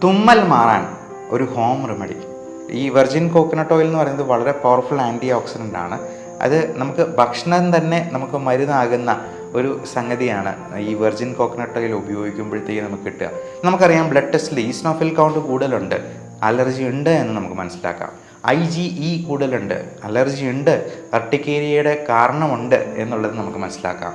തുമ്മൽ മാറാൻ ഒരു ഹോം റെമഡി. ഈ വെർജിൻ കോക്കനട്ട് ഓയിൽ എന്ന് പറയുന്നത് വളരെ പവർഫുൾ ആൻറ്റി ഓക്സിഡൻ്റ് ആണ്. അത് നമുക്ക് ഭക്ഷണം തന്നെ നമുക്ക് മരുന്നാകുന്ന ഒരു സംഗതിയാണ് ഈ വെർജിൻ കോക്കനട്ട് ഓയിൽ ഉപയോഗിക്കുമ്പോഴത്തേക്ക് നമുക്ക് കിട്ടുക. നമുക്കറിയാം ബ്ലഡ് ടെസ്റ്റിൽ ഈസ്നോഫിൽ കൗണ്ട് കൂടുതലുണ്ട്, അലർജി ഉണ്ട് എന്ന് നമുക്ക് മനസ്സിലാക്കാം. IgE കൂടുതലുണ്ട്, അലർജി ഉണ്ട്, അർട്ടിക്കേരിയയുടെ കാരണമുണ്ട് എന്നുള്ളത് നമുക്ക് മനസ്സിലാക്കാം.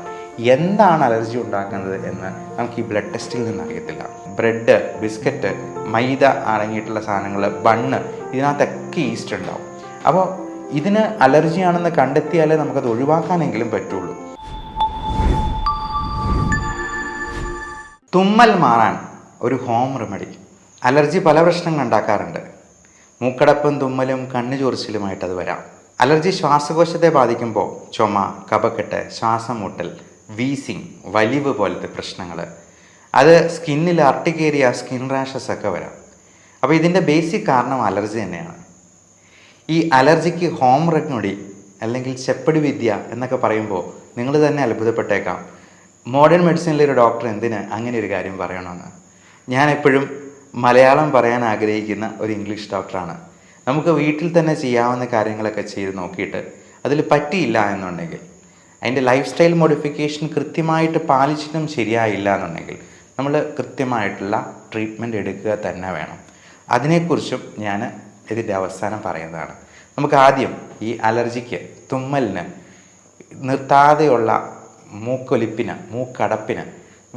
എന്താണ് അലർജി ഉണ്ടാക്കുന്നത് എന്ന് നമുക്ക് ഈ ബ്ലഡ് ടെസ്റ്റിൽ നിന്ന് അറിയത്തില്ല. ബ്രെഡ്, ബിസ്ക്കറ്റ്, മൈദ അടങ്ങിയിട്ടുള്ള സാധനങ്ങൾ, ബണ്ണ്, ഇതിനകത്തൊക്കെ ഈസ്റ്റ് ഉണ്ടാവും. അപ്പോൾ ഇതിന് അലർജിയാണെന്ന് കണ്ടെത്തിയാലേ നമുക്കത് ഒഴിവാക്കാനെങ്കിലും പറ്റുള്ളൂ. തുമ്മൽ മാറാൻ ഒരു ഹോം റെമഡി. അലർജി പല പ്രശ്നങ്ങൾ ഉണ്ടാക്കാറുണ്ട്. മൂക്കടപ്പും തുമ്മലും കണ്ണു ചൊറിച്ചിലുമായിട്ട് അത് വരാം. അലർജി ശ്വാസകോശത്തെ ബാധിക്കുമ്പോൾ ചുമ, കഫക്കെട്ട്, ശ്വാസം മുട്ടൽ, വീസിങ്, വലിവ് പോലത്തെ പ്രശ്നങ്ങൾ, അത് സ്കിന്നിൽ അർട്ടിക്കേരിയ, സ്കിൻ റാഷസ് ഒക്കെ വരാം. അപ്പോൾ ഇതിൻ്റെ ബേസിക് കാരണം അലർജി തന്നെയാണ്. ഈ അലർജിക്ക് ഹോം റെമഡി അല്ലെങ്കിൽ ചെപ്പടി വിദ്യ എന്നൊക്കെ പറയുമ്പോൾ നിങ്ങൾ തന്നെ അത്ഭുതപ്പെട്ടേക്കാം. മോഡേൺ മെഡിസിനിലെ ഒരു ഡോക്ടർ എന്തിന് അങ്ങനെ ഒരു കാര്യം പറയണമെന്ന്. ഞാൻ എപ്പോഴും മലയാളം പറയാൻ ആഗ്രഹിക്കുന്ന ഒരു ഇംഗ്ലീഷ് ഡോക്ടറാണ്. നമുക്ക് വീട്ടിൽ തന്നെ ചെയ്യാവുന്ന കാര്യങ്ങളൊക്കെ ചെയ്ത് നോക്കിയിട്ട് അതിൽ പറ്റിയില്ല എന്നുണ്ടെങ്കിൽ, അതിൻ്റെ ലൈഫ് സ്റ്റൈൽ മോഡിഫിക്കേഷൻ കൃത്യമായിട്ട് പാലിച്ചിട്ടും ശരിയായില്ല എന്നുണ്ടെങ്കിൽ നമ്മൾ കൃത്യമായിട്ടുള്ള ട്രീറ്റ്മെൻറ്റ് എടുക്കുക തന്നെ വേണം. അതിനെക്കുറിച്ചും ഞാൻ ഇതിൻ്റെ അവസാനം പറയുന്നതാണ്. നമുക്ക് ആദ്യം ഈ അലർജിക്ക്, തുമ്മലിന്, നിർത്താതെയുള്ള മൂക്കൊലിപ്പിന്, മൂക്കടപ്പിന്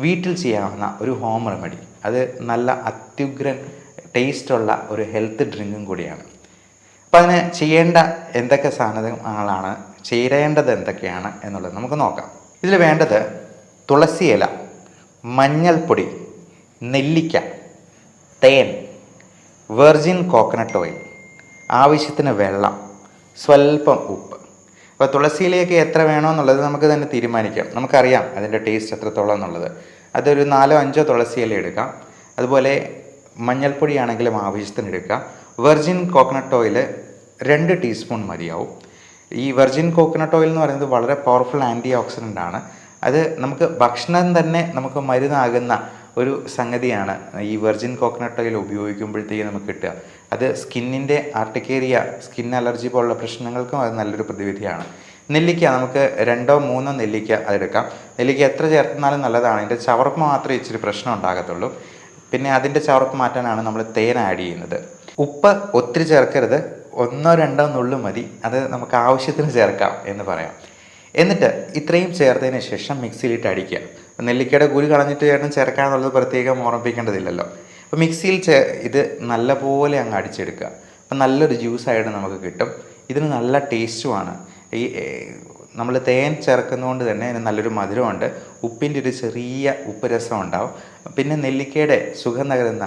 വീട്ടിൽ ചെയ്യാവുന്ന ഒരു ഹോം റെമഡി. അത് നല്ല അത്യുഗ്രൻ ടേസ്റ്റുള്ള ഒരു ഹെൽത്ത് ഡ്രിങ്കും കൂടിയാണ്. അപ്പോൾ അതിന് ചെയ്യേണ്ട എന്തൊക്കെ സാധനങ്ങളാണ്, ചേരേണ്ടത് എന്തൊക്കെയാണ് എന്നുള്ളത് നമുക്ക് നോക്കാം. ഇതിൽ വേണ്ടത് തുളസി ഇല, മഞ്ഞൾപ്പൊടി, നെല്ലിക്ക, തേൻ, വെർജിൻ കോക്കനട്ട് ഓയിൽ, ആവശ്യത്തിന് വെള്ളം, സ്വല്പം ഉപ്പ്. അപ്പോൾ തുളസിയിലേക്ക് എത്ര വേണമെന്നുള്ളത് നമുക്ക് തന്നെ തീരുമാനിക്കാം. നമുക്കറിയാം അതിൻ്റെ ടേസ്റ്റ് എത്രത്തോളം എന്നുള്ളത്. അതൊരു 4-5 തുളസി ഇല എടുക്കാം. അതുപോലെ മഞ്ഞൾപ്പൊടി ആണെങ്കിലും ആവശ്യത്തിന് എടുക്കുക. വെർജിൻ കോക്കനട്ട് ഓയിൽ 2 ടീസ്പൂൺ മതിയാവും. ഈ വെർജിൻ കോക്കനട്ട് ഓയിൽ എന്ന് പറയുന്നത് വളരെ പവർഫുൾ ആൻറ്റി ഓക്സിഡൻ്റ് ആണ്. അത് നമുക്ക് ഭക്ഷണം തന്നെ നമുക്ക് മരുന്നാകുന്ന ഒരു സംഗതിയാണ് ഈ വെർജിൻ കോക്കനട്ട് ഓയിൽ ഉപയോഗിക്കുമ്പോഴത്തേക്ക് നമുക്ക് കിട്ടുക. അത് സ്കിന്നിൻ്റെ ആർട്ടിക്കേരിയ, സ്കിൻ അലർജി പോലുള്ള പ്രശ്നങ്ങൾക്കും അത് നല്ലൊരു പ്രതിവിധിയാണ്. നെല്ലിക്ക, നമുക്ക് 2-3 നെല്ലിക്ക അതെടുക്കാം. നെല്ലിക്ക എത്ര ചേർത്താലും നല്ലതാണ്. അതിൻ്റെ ചവർപ്പ് മാത്രമേ ഇച്ചിരി പ്രശ്നം ഉണ്ടാകത്തുള്ളൂ. പിന്നെ അതിൻ്റെ ചവർപ്പ് മാറ്റാനാണ് നമ്മൾ തേൻ ആഡ് ചെയ്യുന്നത്. ഉപ്പ് ഒത്തിരി ചേർക്കരുത്, 1-2 നുള്ളു മതി. അത് നമുക്ക് ആവശ്യത്തിന് ചേർക്കാം എന്ന് പറയാം. എന്നിട്ട് ഇത്രയും ചേർത്തതിന് ശേഷം മിക്സിയിലിട്ട് അടിക്കുക. നെല്ലിക്കയുടെ കുരു കളഞ്ഞിട്ട് ചേർക്കാന്നുള്ളത് പ്രത്യേകം ഓർമ്മിപ്പിക്കേണ്ടതില്ലല്ലോ. അപ്പോൾ മിക്സിയിൽ ഇത് നല്ലപോലെ അങ്ങ് അടിച്ചെടുക്കുക. അപ്പം നല്ലൊരു ജ്യൂസായിട്ട് നമുക്ക് കിട്ടും. ഇതിന് നല്ല ടേസ്റ്റുമാണ്. ഈ നമ്മൾ തേൻ ചേർക്കുന്നതുകൊണ്ട് തന്നെ അതിന് നല്ലൊരു മധുരമുണ്ട്. ഉപ്പിൻ്റെ ഒരു ചെറിയ ഉപ്പ് രസം ഉണ്ടാവും. പിന്നെ നെല്ലിക്കയുടെ സുഖം നകരുന്ന,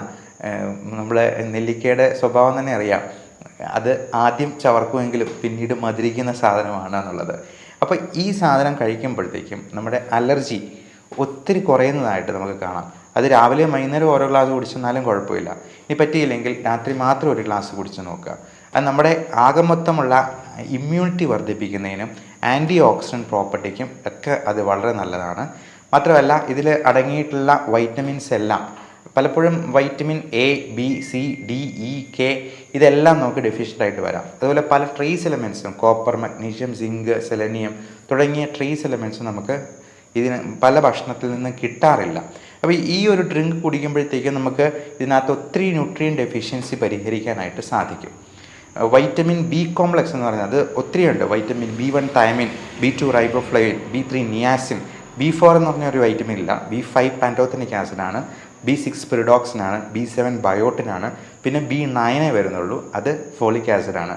നമ്മൾ നെല്ലിക്കയുടെ സ്വഭാവം തന്നെ അറിയാം, അത് ആദ്യം ചവർക്കുമെങ്കിലും പിന്നീട് മധുരിക്കുന്ന സാധനമാണ് എന്നുള്ളത്. അപ്പോൾ ഈ സാധനം കഴിക്കുമ്പോഴത്തേക്കും നമ്മുടെ അലർജി ഒത്തിരി കുറയുന്നതായിട്ട് നമുക്ക് കാണാം. അത് രാവിലെ വൈകുന്നേരം ഓരോ ഗ്ലാസ് കുടിച്ചെന്നാലും കുഴപ്പമില്ല. ഇനി പറ്റിയില്ലെങ്കിൽ രാത്രി മാത്രം ഒരു ഗ്ലാസ് കുടിച്ച് നോക്കുക. അത് നമ്മുടെ ആകെ മൊത്തമുള്ള ഇമ്മ്യൂണിറ്റി വർദ്ധിപ്പിക്കുന്നതിനും ആൻറ്റി ഓക്സിഡൻറ്റ് പ്രോപ്പർട്ടിക്കും ഒക്കെ അത് വളരെ നല്ലതാണ്. മാത്രമല്ല ഇതിൽ അടങ്ങിയിട്ടുള്ള വൈറ്റമിൻസ് എല്ലാം പലപ്പോഴും vitamin A, B, C, D, E, K ഇതെല്ലാം നമുക്ക് ഡെഫിഷ്യൻ്റ് ആയിട്ട് വരാം. അതുപോലെ പല ട്രേസ് എലമെൻറ്റ്സും, കോപ്പർ, മഗ്നീഷ്യം, സിങ്ക്, സെലനിയം തുടങ്ങിയ ട്രേസ് എലമെൻറ്റ്സും നമുക്ക് ഇതിന് പല ഭക്ഷണത്തിൽ നിന്ന് കിട്ടാറില്ല. അപ്പോൾ ഈ ഒരു ഡ്രിങ്ക് കുടിക്കുമ്പോഴത്തേക്കും നമുക്ക് ഇതിനകത്ത് ഒത്തിരി ന്യൂട്രിയൻ ഡെഫിഷ്യൻസി പരിഹരിക്കാനായിട്ട് സാധിക്കും. വൈറ്റമിൻ B കോംപ്ലക്സ് എന്ന് പറയുന്നത് ഒത്തിരിയുണ്ട്. Vitamin B1 thymine, B2 riboflavin, B3 niacin, B4 എന്ന് പറഞ്ഞ ഒരു വൈറ്റമിൻ ഇല്ല, B5 പാൻറ്റോത്തനിക് ആസിഡാണ്, B6 പിറിഡോക്സിനാണ്, B7 ബയോട്ടിനാണ്, പിന്നെ B9 വരുന്നുള്ളൂ, അത് ഫോളിക് ആസിഡാണ്.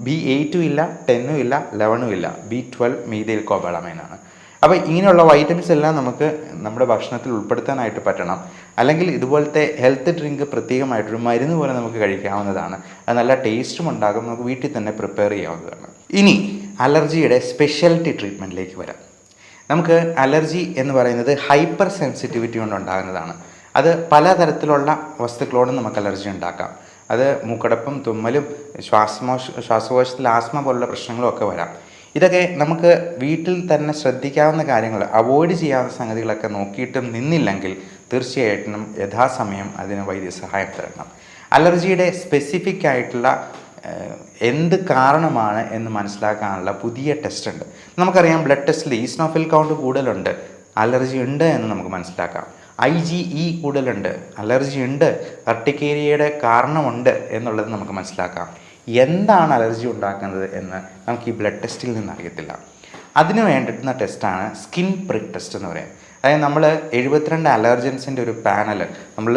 B8 ഇല്ല, 10 ഇല്ല, 11 ഇല്ല, B12 മീഥൈൽ കോബാളമൈനാണ്. അപ്പോൾ ഇങ്ങനെയുള്ള വൈറ്റമിൻസ് എല്ലാം നമുക്ക് നമ്മുടെ ഭക്ഷണത്തിൽ ഉൾപ്പെടുത്താനായിട്ട് പറ്റണം. അല്ലെങ്കിൽ ഇതുപോലത്തെ ഹെൽത്ത് ഡ്രിങ്ക് പ്രത്യേകമായിട്ടൊരു മരുന്ന് പോലെ നമുക്ക് കഴിക്കാവുന്നതാണ്. അത് നല്ല ടേസ്റ്റും ഉണ്ടാകും. നമുക്ക് വീട്ടിൽ തന്നെ പ്രിപ്പയർ ചെയ്യാവുന്നതാണ്. ഇനി അലർജിയുടെ സ്പെഷ്യാലിറ്റി ട്രീറ്റ്മെൻറ്റിലേക്ക് വരാം. നമുക്ക് അലർജി എന്ന് പറയുന്നത് ഹൈപ്പർ സെൻസിറ്റിവിറ്റി കൊണ്ടുണ്ടാകുന്നതാണ്. അത് പലതരത്തിലുള്ള വസ്തുക്കളോടും നമുക്ക് അലർജി ഉണ്ടാക്കാം. അത് മൂക്കടപ്പും തുമ്മലും ശ്വാസകോശത്തിൽ ആസ്മ പോലുള്ള പ്രശ്നങ്ങളും ഒക്കെ വരാം. ഇതൊക്കെ നമുക്ക് വീട്ടിൽ തന്നെ ശ്രദ്ധിക്കാവുന്ന കാര്യങ്ങൾ, അവോയ്ഡ് ചെയ്യാവുന്ന സംഗതികളൊക്കെ നോക്കിയിട്ടും നിന്നില്ലെങ്കിൽ തീർച്ചയായിട്ടും യഥാസമയം അതിന് വൈദ്യസഹായം തരണം. അലർജിയുടെ സ്പെസിഫിക് ആയിട്ടുള്ള എന്ത് കാരണമാണ് എന്ന് മനസ്സിലാക്കാനുള്ള പുതിയ ടെസ്റ്റ് ഉണ്ട്. നമുക്കറിയാം ബ്ലഡ് ടെസ്റ്റിൽ ഈസ്നോഫിൽ കൗണ്ട് കൂടുതലുണ്ട്, അലർജി ഉണ്ട് എന്ന് നമുക്ക് മനസ്സിലാക്കാം. IgE കൂടുതലുണ്ട്, അലർജി ഉണ്ട്, അർട്ടിക്കേരിയയുടെ കാരണമുണ്ട് എന്നുള്ളത് നമുക്ക് മനസ്സിലാക്കാം. എന്താണ് അലർജി ഉണ്ടാക്കുന്നത് എന്ന് നമുക്ക് ഈ ബ്ലഡ് ടെസ്റ്റിൽ നിന്ന് അറിയത്തില്ല. അതിന് വേണ്ടിയിട്ടുന്ന ടെസ്റ്റാണ് സ്കിൻ പ്രിക്ക് ടെസ്റ്റ് എന്ന് പറയും. അതായത് നമ്മൾ 72 അലർജൻസിൻ്റെ ഒരു പാനൽ നമ്മൾ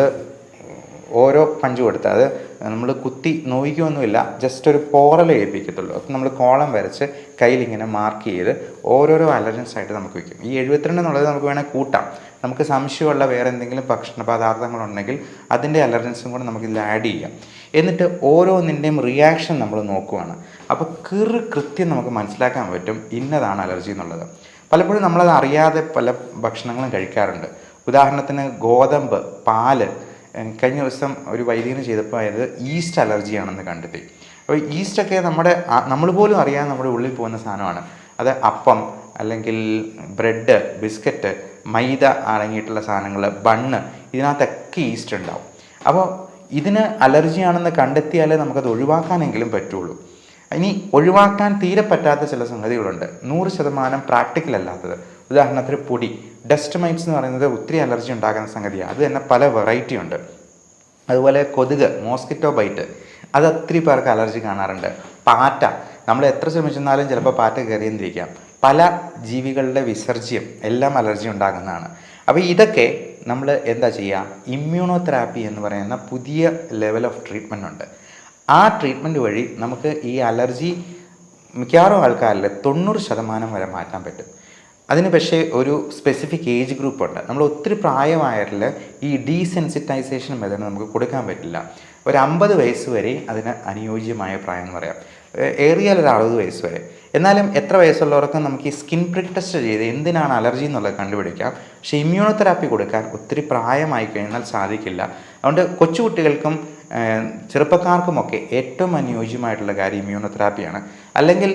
ഓരോ പഞ്ച് കൊടുത്ത്, അത് നമ്മൾ കുത്തി നോയിക്കൊന്നുമില്ല, ജസ്റ്റ് ഒരു പോറൽ ഏൽപ്പിക്കത്തുള്ളൂ. അപ്പം നമ്മൾ കോളം വരച്ച് കയ്യിലിങ്ങനെ മാർക്ക് ചെയ്ത് ഓരോരോ അലർജൻസ് ആയിട്ട് നമുക്ക് വയ്ക്കും. ഈ 72 എന്നുള്ളത് നമുക്ക് വേണമെങ്കിൽ കൂട്ടാം. നമുക്ക് സംശയമുള്ള വേറെ എന്തെങ്കിലും ഭക്ഷണ പദാർത്ഥങ്ങളുണ്ടെങ്കിൽ അതിൻ്റെ അലർജൻസും കൂടെ നമുക്കിതിൽ ആഡ് ചെയ്യാം. എന്നിട്ട് ഓരോന്നിൻ്റെയും റിയാക്ഷൻ നമ്മൾ നോക്കുവാണ്. അപ്പോൾ കൃത്യം നമുക്ക് മനസ്സിലാക്കാൻ പറ്റും ഇന്നതാണ് അലർജി എന്നുള്ളത്. പലപ്പോഴും നമ്മളത് അറിയാതെ പല ഭക്ഷണങ്ങളും കഴിക്കാറുണ്ട്. ഉദാഹരണത്തിന് ഗോതമ്പ്, പാല്. കഴിഞ്ഞ ദിവസം ഒരു വൈദ്യന് ചെയ്തപ്പോൾ അതായത് ഈസ്റ്റ് അലർജിയാണെന്ന് കണ്ടെത്തി. അപ്പോൾ ഈസ്റ്റൊക്കെ നമ്മൾ പോലും അറിയാതെ നമ്മുടെ ഉള്ളിൽ പോകുന്ന സാധനമാണ്. അത് അപ്പം അല്ലെങ്കിൽ ബ്രെഡ്, ബിസ്ക്കറ്റ്, മൈദ അടങ്ങിയിട്ടുള്ള സാധനങ്ങൾ, ബണ്ണ്, ഇതിനകത്തൊക്കെ ഈസ്റ്റ് ഉണ്ടാവും. അപ്പോൾ ഇതിന് അലർജിയാണെന്ന് കണ്ടെത്തിയാലേ നമുക്കത് ഒഴിവാക്കാനെങ്കിലും പറ്റുള്ളൂ. ഇനി ഒഴിവാക്കാൻ തീരെ പറ്റാത്ത ചില സംഗതികളുണ്ട്, 100% പ്രാക്ടിക്കൽ അല്ലാത്തത്. ഉദാഹരണത്തിന് പൊടി, ഡസ്റ്റ് മൈറ്റ്സ് എന്ന് പറയുന്നത് ഒത്തിരി അലർജി ഉണ്ടാക്കുന്ന സംഗതിയാണ്. അത് തന്നെ പല വെറൈറ്റി ഉണ്ട്. അതുപോലെ കൊതുക്, മോസ്കിറ്റോ ബൈറ്റ്, അത് ഒത്തിരി പേർക്ക് അലർജി കാണാറുണ്ട്. പാറ്റ, നമ്മൾ എത്ര ശ്രമിച്ചെന്നാലും ചിലപ്പോൾ പാറ്റ കയറിയെന്നിരിക്കാം. പല ജീവികളുടെ വിസർജ്യം എല്ലാം അലർജി ഉണ്ടാകുന്നതാണ്. അപ്പോൾ ഇതൊക്കെ നമ്മൾ എന്താ ചെയ്യുക, ഇമ്മ്യൂണോതെറാപ്പി എന്ന് പറയുന്ന പുതിയ ലെവൽ ഓഫ് ട്രീറ്റ്മെൻ്റ് ഉണ്ട്. ആ ട്രീറ്റ്മെൻറ്റ് വഴി നമുക്ക് ഈ അലർജി മിക്കവാറും ആൾക്കാരിൽ 90% വരെ മാറ്റാൻ പറ്റും. അതിന് പക്ഷേ ഒരു സ്പെസിഫിക് ഏജ് ഗ്രൂപ്പ് ഉണ്ട്. നമ്മൾ ഒത്തിരി പ്രായമായവരിൽ ഈ ഡീസെൻസിറ്റൈസേഷൻ മെത്തേഡ് നമുക്ക് കൊടുക്കാൻ പറ്റില്ല. ഒരു 50 വയസ്സ് വരെ അതിന് അനുയോജ്യമായ പ്രായം എന്ന് പറയാം, ഏറിയാൽ ഒരു 60 വയസ്സ് വരെ. എന്നാലും എത്ര വയസ്സുള്ളവർക്കും നമുക്ക് ഈ സ്കിൻ പ്രിക്ക് ടെസ്റ്റ് ചെയ്ത് എന്തിനാണ് അലർജി എന്നുള്ളത് കണ്ടുപിടിക്കാം. പക്ഷേ ഇമ്മ്യൂണോതെറാപ്പി കൊടുക്കാൻ ഒത്തിരി പ്രായമായി കഴിഞ്ഞാൽ സാധിക്കില്ല. അതുകൊണ്ട് കൊച്ചുകുട്ടികൾക്കും ചെറുപ്പക്കാർക്കുമൊക്കെ ഏറ്റവും അനുയോജ്യമായിട്ടുള്ള കാര്യം ഇമ്മ്യൂണോതെറാപ്പിയാണ്. അല്ലെങ്കിൽ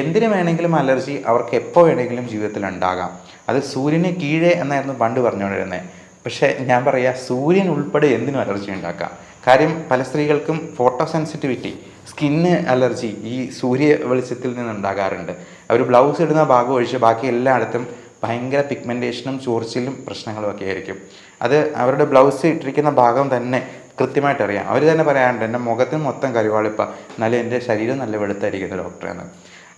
എന്തിനു വേണമെങ്കിലും അലർജി അവർക്ക് എപ്പോൾ വേണമെങ്കിലും ജീവിതത്തിൽ ഉണ്ടാകാം. അത് സൂര്യന് കീഴേ എന്നായിരുന്നു പണ്ട് പറഞ്ഞുകൊണ്ടിരുന്നത്. പക്ഷേ ഞാൻ പറയാം, സൂര്യൻ ഉൾപ്പെടെ എന്തിനും അലർജി ഉണ്ടാക്കാം. കാര്യം പല സ്ത്രീകൾക്കും ഫോട്ടോ സെൻസിറ്റിവിറ്റി, സ്കിന്ന് അലർജി ഈ സൂര്യ വെളിച്ചത്തിൽ നിന്നുണ്ടാകാറുണ്ട്. അവർ ബ്ലൗസ് ഇടുന്ന ഭാഗം ഒഴിച്ച് ബാക്കി എല്ലായിടത്തും ഭയങ്കര പിഗ്മെൻറ്റേഷനും ചൊറിച്ചിലും പ്രശ്നങ്ങളും ഒക്കെ ആയിരിക്കും. അത് അവരുടെ ബ്ലൗസ് ഇട്ടിരിക്കുന്ന ഭാഗം തന്നെ കൃത്യമായിട്ട് അറിയാം. അവർ തന്നെ പറയാറുണ്ട്, എൻ്റെ മുഖത്തിന് മൊത്തം കരുവാളിപ്പ, എന്നാലും എൻ്റെ ശരീരം നല്ല വെളുത്തായിരിക്കുന്നു ഡോക്ടറെന്ന്.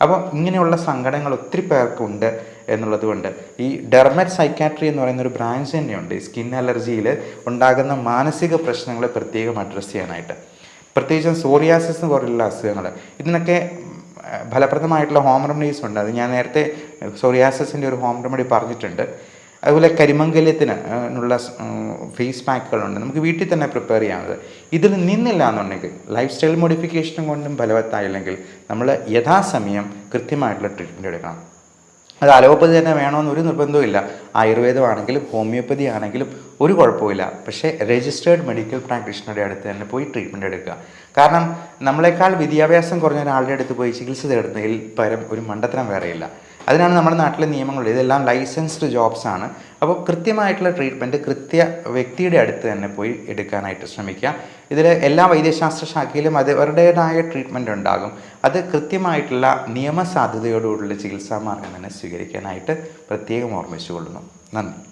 അപ്പോൾ ഇങ്ങനെയുള്ള സങ്കടങ്ങൾ ഒത്തിരി പേർക്കുണ്ട് എന്നുള്ളത് കൊണ്ട് ഈ ഡെർമറ്റ് സൈക്കാട്രി എന്ന് പറയുന്ന ഒരു ബ്രാഞ്ച് തന്നെയുണ്ട് ഈ സ്കിൻ അലർജിയിൽ ഉണ്ടാകുന്ന മാനസിക പ്രശ്നങ്ങളെ പ്രത്യേകം അഡ്രസ്സ് ചെയ്യാനായിട്ട്. പ്രത്യേകിച്ചും സോറിയാസിസ് പോലുള്ള അസുഖങ്ങൾ, ഇതിനൊക്കെ ഫലപ്രദമായിട്ടുള്ള ഹോം റെമഡീസ് ഉണ്ട്. അത് ഞാൻ നേരത്തെ സോറിയാസിസിൻ്റെ ഒരു ഹോം റെമഡി പറഞ്ഞിട്ടുണ്ട്. അതുപോലെ കരിമംഗല്യത്തിന് ഉള്ള ഫേസ് പാക്കുകളുണ്ട്, നമുക്ക് വീട്ടിൽ തന്നെ പ്രിപ്പയർ ചെയ്യാവുന്നത്. ഇതിൽ നിന്നില്ല എന്നുണ്ടെങ്കിൽ, ലൈഫ് സ്റ്റൈൽ മോഡിഫിക്കേഷൻ കൊണ്ടും ഫലവത്തായില്ലെങ്കിൽ നമ്മൾ യഥാസമയം കൃത്യമായിട്ടുള്ള ട്രീറ്റ്മെൻറ്റ് എടുക്കണം. അത് അലോപ്പതി തന്നെ വേണമെന്ന് ഒരു നിർബന്ധവും ഇല്ല. ആയുർവേദമാണെങ്കിലും ഹോമിയോപ്പതി ആണെങ്കിലും ഒരു കുഴപ്പമില്ല. പക്ഷേ രജിസ്റ്റേർഡ് മെഡിക്കൽ പ്രാക്ടീഷണറുടെ അടുത്ത് തന്നെ പോയി ട്രീറ്റ്മെൻറ്റ് എടുക്കുക. കാരണം നമ്മളെക്കാൾ വിദ്യാഭ്യാസം കുറഞ്ഞ ഒരാളുടെ അടുത്ത് പോയി ചികിത്സ തേടുന്നതിൽ പരം ഒരു മണ്ടത്തരം വേറെയില്ല. അതിനാണ് നമ്മുടെ നാട്ടിലെ നിയമങ്ങളുള്ളത്. ഇതെല്ലാം ലൈസൻസ്ഡ് ജോബ്സ് ആണ്. അപ്പോൾ കൃത്യമായിട്ടുള്ള ട്രീറ്റ്മെൻറ്റ് കൃത്യ വ്യക്തിയുടെ അടുത്ത് തന്നെ പോയി എടുക്കാനായിട്ട് ശ്രമിക്കുക. ഇതിൽ എല്ലാ വൈദ്യശാസ്ത്ര ശാഖയിലും അവരുടേതായ ട്രീറ്റ്മെൻറ്റ് ഉണ്ടാകും. അത് കൃത്യമായിട്ടുള്ള നിയമസാധ്യതയോടുകൂടിയുള്ള ചികിത്സാ മാർഗം തന്നെ സ്വീകരിക്കാനായിട്ട് പ്രത്യേകം ഓർമ്മിച്ചുകൊള്ളുന്നു. നന്ദി.